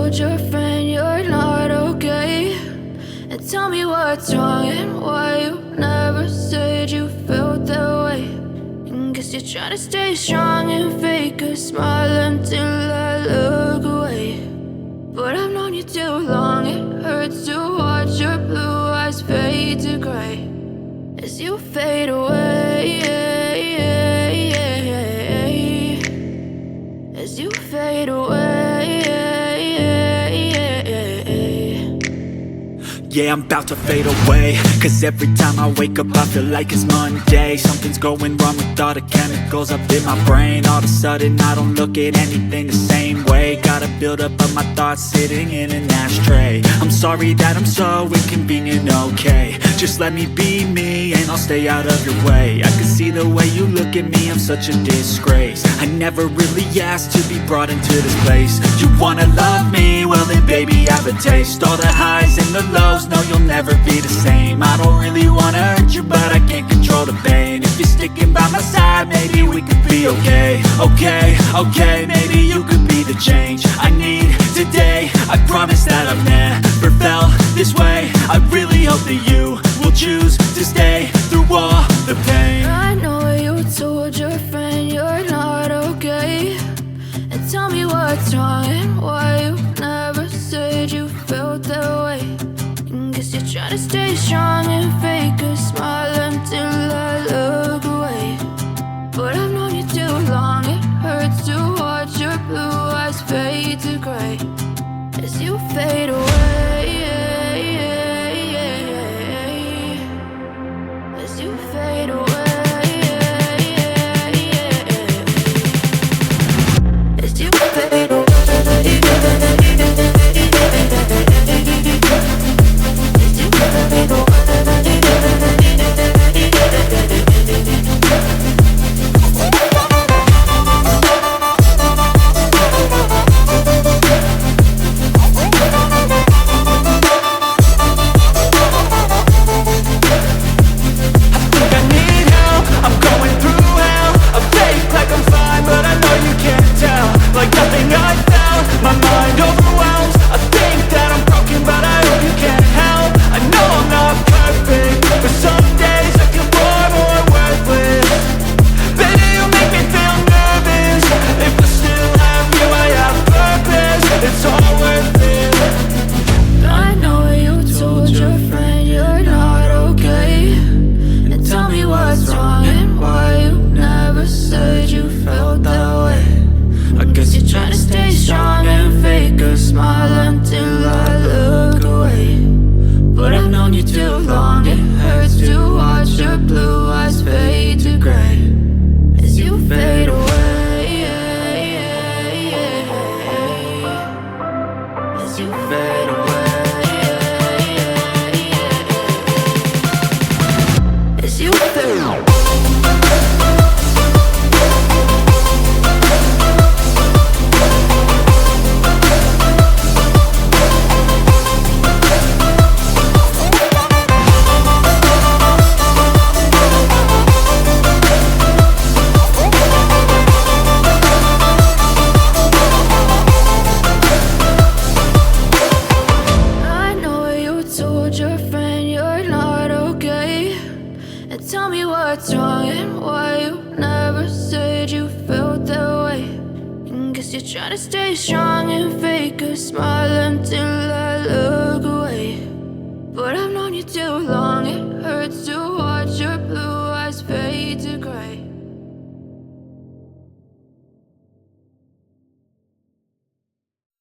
told your friend you're not okay? And tell me what's wrong and why you never said you felt that way. And guess you're trying to stay strong and fake a smile until I look away. But I've known you too long, it hurts to watch your blue eyes fade to gray as you fade away, as you fade away. Yeah, I'm about to fade away, cause every time I wake up I feel like it's Monday. Something's going wrong with all the chemicals up in my brain. All of a sudden I don't look at anything the same way. Gotta build up of my thoughts sitting in an ashtray. I'm sorry that I'm so inconvenient, okay? Just let me be me and I'll stay out of your way. I can see the way you look at me, I'm such a disgrace. I never really asked to be brought into this place. You wanna love me? Well then baby have a taste. All the highs and the lows, no, you'll never be the same. I don't really wanna hurt you, but I can't control the pain. If you're sticking by my side, maybe we could be okay. Okay, maybe you could be the change I need today. I promise that I've never felt this way. I really hope that you will choose to stay through all the pain. I know you told your friend you're not okay. And tell me what's wrong and why you never said you felt that way. Guess you're trying to stay strong and fake a smile until I look away. But I've known you too long, it hurts to watch your blue eyes fade to gray as you fade away, as you fade away, as you fade away.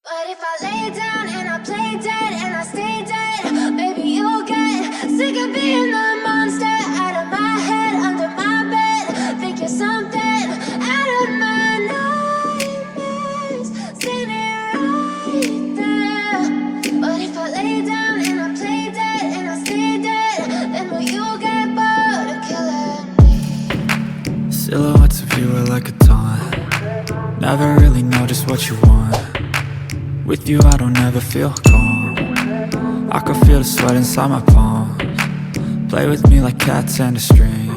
But if I lay down and I play dead and I stay dead, maybe you'll get sick of being the monster out of my head, under my bed. Think you're something out of my nightmares, standing right there. But if I lay down and I play dead and I stay dead, then will you get bored of killing me? Silhouettes of you are like a taunt. Never really know just what you want. With you I don't ever feel calm. I can feel the sweat inside my palms. Play with me like cats and a string.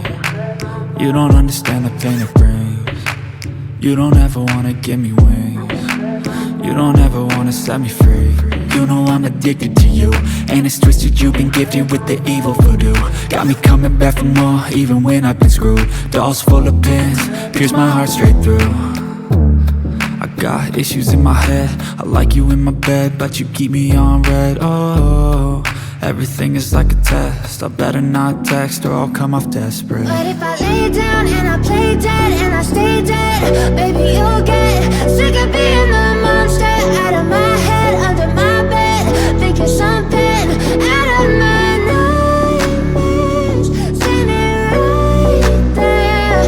You don't understand the pain it brings. You don't ever wanna give me wings. You don't ever wanna trying to set me free. You know I'm addicted to you, and it's twisted, you've been gifted with the evil voodoo. Got me coming back for more, even when I've been screwed. Dolls full of pins, pierce my heart straight through. I got issues in my head, I like you in my bed, but you keep me on red. Oh, everything is like a test, I better not text or I'll come off desperate. But if I lay down and I play dead and I stay dead, baby, you'll get sick of being the monster out of my head, under my bed, thinking something out of my nightmares, standing right there.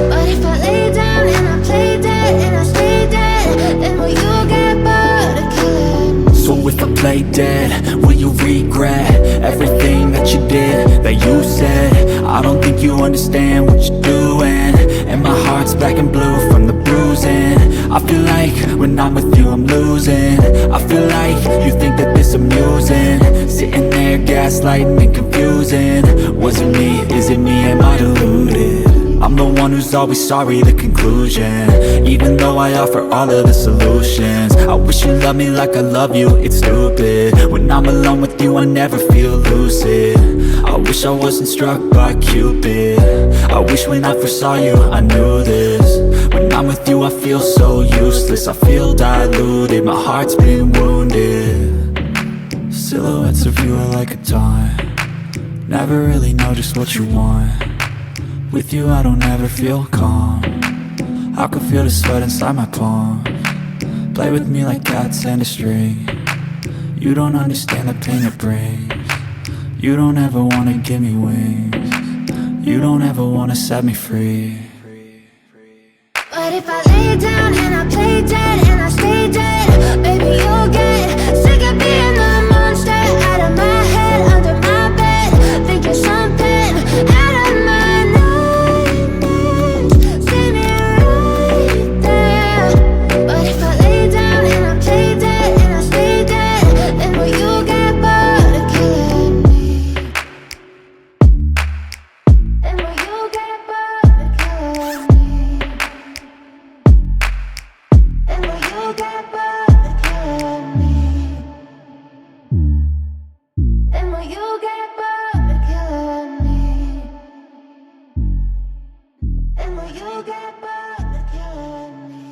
But if I lay down and I play dead and I stay dead, then will you get bored of killing me? So if I play dead, will you regret everything that you did, that you said? I don't think you understand what you're doing, and my heart's black and blue from the bruising. I feel like when I'm with you I'm losing. I feel like you think that this amusing, sitting there gaslighting and confusing. Was it me? Is it me? Am I deluded? I'm the one who's always sorry, the conclusion, even though I offer all of the solutions. I wish you loved me like I love you, it's stupid. When I'm alone with you I never feel lucid. I wish I wasn't struck by Cupid. I wish when I first saw you I knew this. When I'm with you I feel so useless, I feel diluted, my heart's been wounded. Silhouettes of you are like a taunt, never really know just what you want. With you I don't ever feel calm, I can feel the sweat inside my palm. Play with me like cats and a string, you don't understand the pain it brings. You don't ever wanna give me wings, you don't ever wanna set me free. But if I lay down and I play dead and I stay dead, baby, you'll get sick of being the monster out of my head, under my bed, thinking something out of my nightmares, standing right there. But if I lay down and I play dead and I stay dead, then will you get bored of killing me? Then will you get bored of killing me? And will you get bored of killing me? And will you get bored of killing me? And will you get bored of killing me?